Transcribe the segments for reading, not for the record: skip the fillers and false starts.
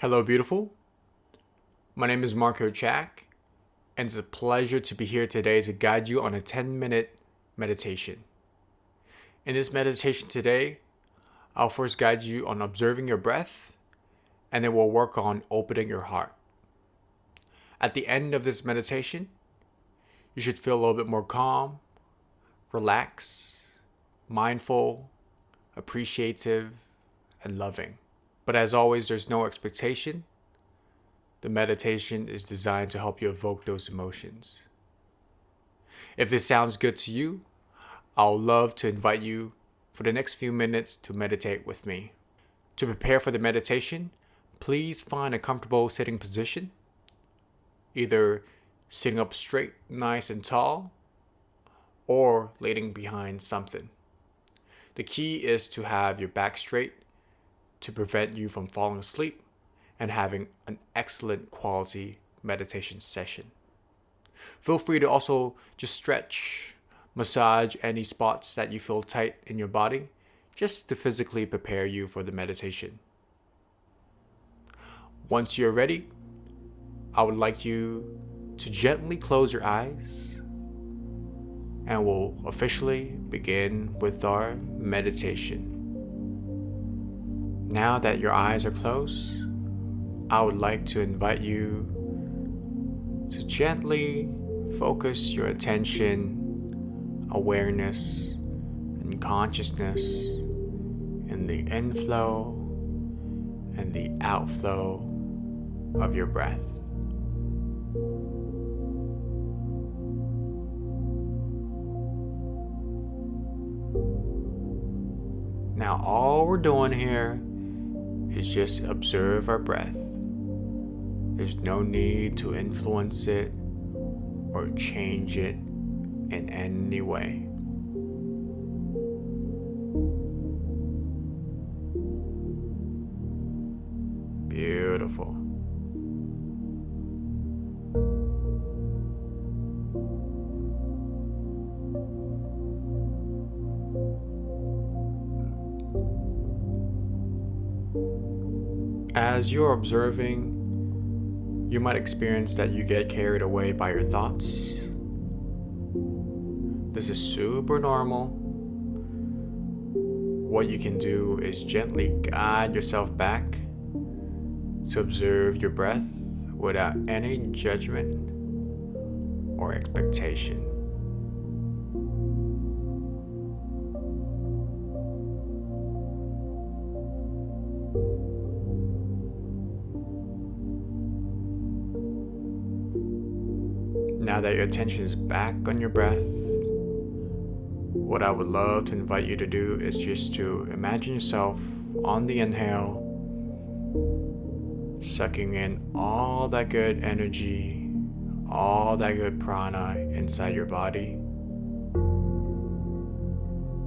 Hello, beautiful. My name is Marco Jack, and it's a pleasure to be here today to guide you on a 10-minute meditation. In this meditation today, I'll first guide you on observing your breath, and then we'll work on opening your heart. At the end of this meditation, you should feel a little bit more calm, relaxed, mindful, appreciative, and loving. But as always, there's no expectation. The meditation is designed to help you evoke those emotions. If this sounds good to you, I'll love to invite you for the next few minutes to meditate with me. To prepare for the meditation, please find a comfortable sitting position, either sitting up straight, nice and tall, or leaning behind something. The key is to have your back straight to prevent you from falling asleep and having an excellent quality meditation session. Feel free to also just stretch, massage any spots that you feel tight in your body, just to physically prepare you for the meditation. Once you're ready, I would like you to gently close your eyes, and we'll officially begin with our meditation. Now that your eyes are closed, I would like to invite you to gently focus your attention, awareness, and consciousness in the inflow and the outflow of your breath. Now all we're doing here is just observe our breath. There's no need to influence it or change it in any way. Beautiful. As you're observing, you might experience that you get carried away by your thoughts. This is super normal. What you can do is gently guide yourself back to observe your breath without any judgment or expectation. Now that your attention is back on your breath, what I would love to invite you to do is just to imagine yourself on the inhale, sucking in all that good energy, all that good prana inside your body.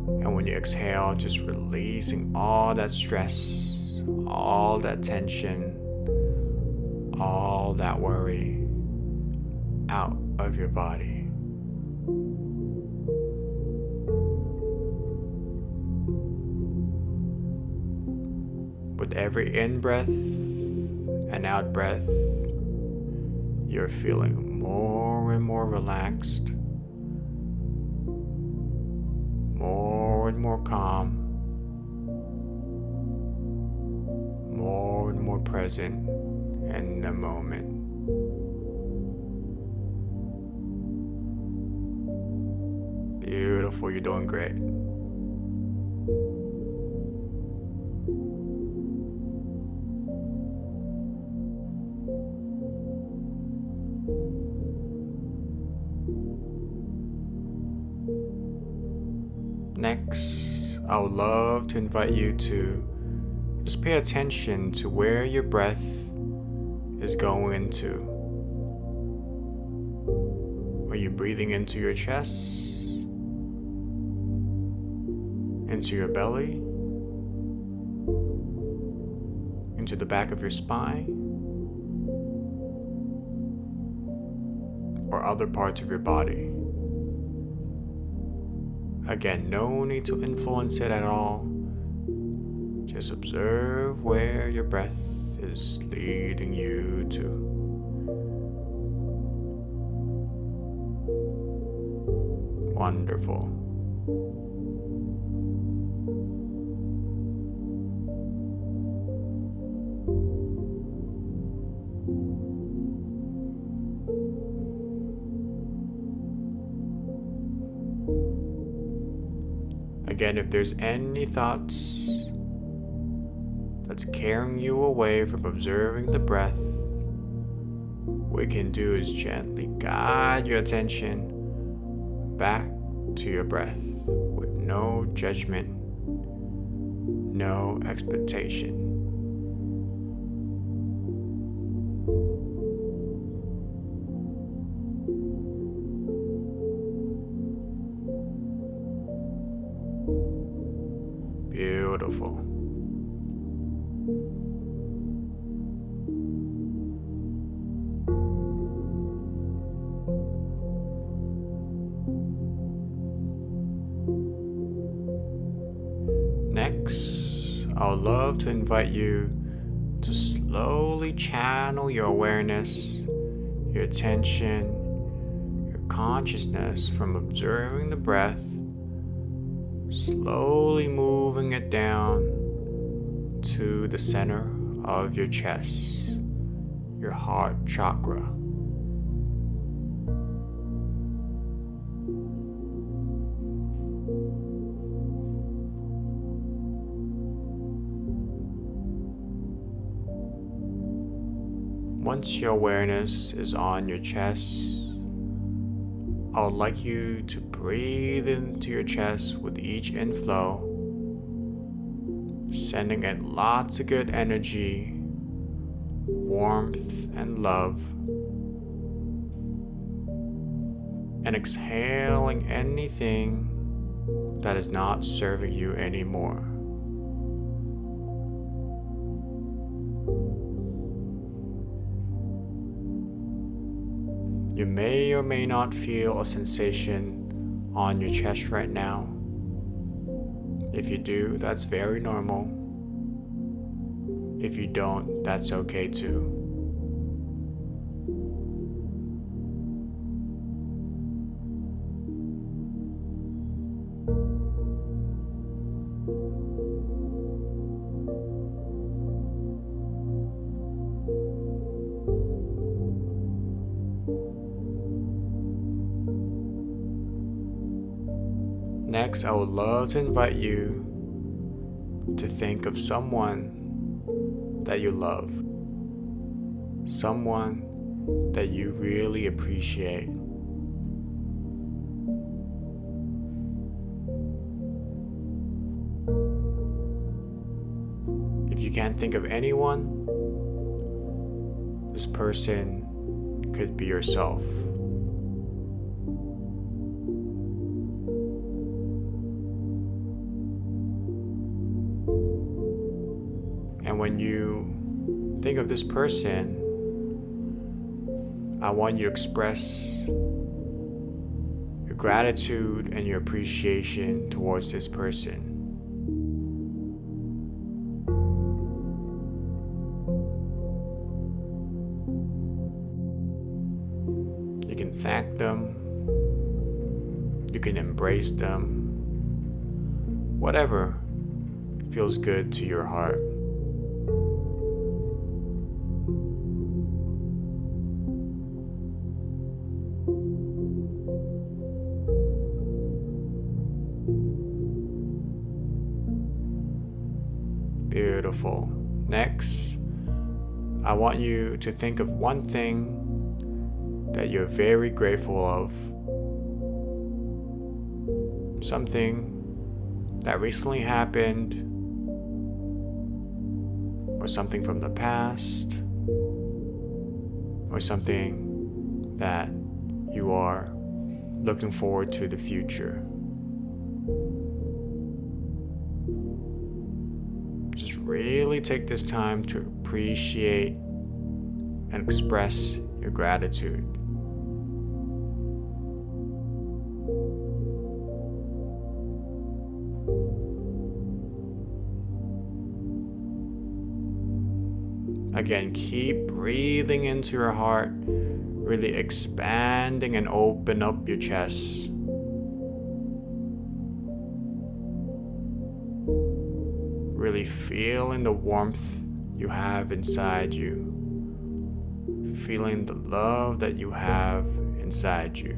And when you exhale, just releasing all that stress, all that tension, all that worry out of your body. With every in-breath and out-breath, you're feeling more and more relaxed, more and more calm, more and more present in the moment. Beautiful, you're doing great. Next, I would love to invite you to just pay attention to where your breath is going into. Are you breathing into your chest? Into your belly? Into the back of your spine? Or other parts of your body? Again, no need to influence it at all. Just observe where your breath is leading you to. Wonderful. Again, if there's any thoughts that's carrying you away from observing the breath, what we can do is gently guide your attention back to your breath with no judgment, no expectation. Beautiful. Next, I would love to invite you to slowly channel your awareness, your attention, your consciousness from observing the breath, slowly moving it down to the center of your chest, your heart chakra. Once your awareness is on your chest, I would like you to breathe into your chest with each inflow, sending in lots of good energy, warmth, and love, and exhaling anything that is not serving you anymore. You may or may not feel a sensation on your chest right now. If you do, that's very normal. If you don't, that's okay too. Next, I would love to invite you to think of someone that you love, someone that you really appreciate. If you can't think of anyone, this person could be yourself. And when you think of this person, I want you to express your gratitude and your appreciation towards this person. You can thank them, you can embrace them, whatever feels good to your heart. Beautiful. Next, I want you to think of one thing that you're very grateful of. Something that recently happened, or something from the past, or something that you are looking forward to the future. Just really take this time to appreciate and express your gratitude. Again, keep breathing into your heart, really expanding and open up your chest. Really feeling the warmth you have inside you. Feeling the love that you have inside you.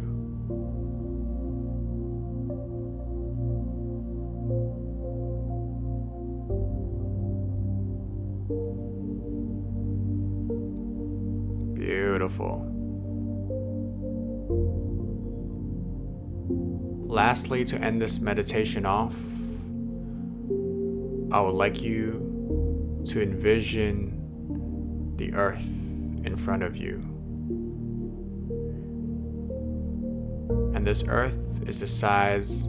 Beautiful. Lastly, to end this meditation off, I would like you to envision the earth in front of you. And this earth is the size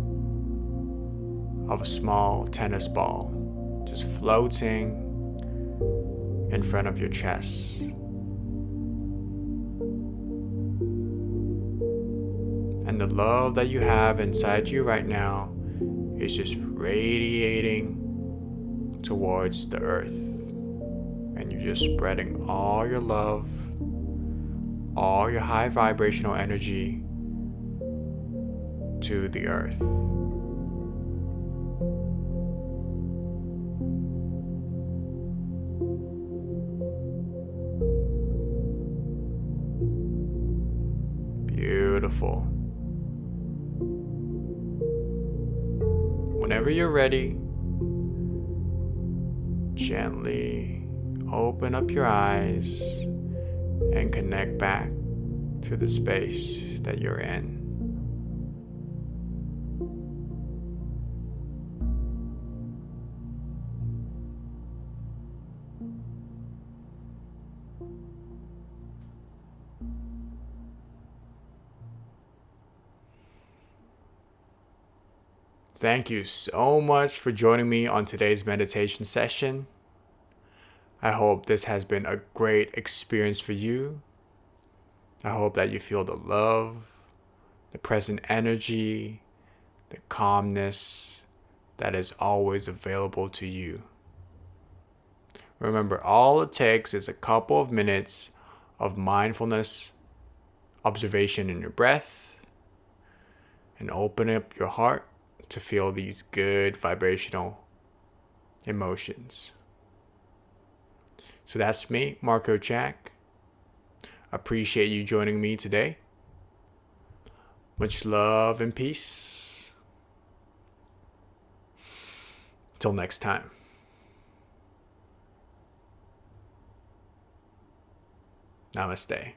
of a small tennis ball, just floating in front of your chest. And the love that you have inside you right now is just radiating towards the earth. And you're just spreading all your love, all your high vibrational energy to the earth. Beautiful. Whenever you're ready, gently open up your eyes and connect back to the space that you're in. Thank you so much for joining me on today's meditation session. I hope this has been a great experience for you. I hope that you feel the love, the present energy, the calmness that is always available to you. Remember, all it takes is a couple of minutes of mindfulness, observation in your breath, and open up your heart to feel these good vibrational emotions. So that's me, Marco Jack. Appreciate you joining me today. Much love and peace. Till next time. Namaste.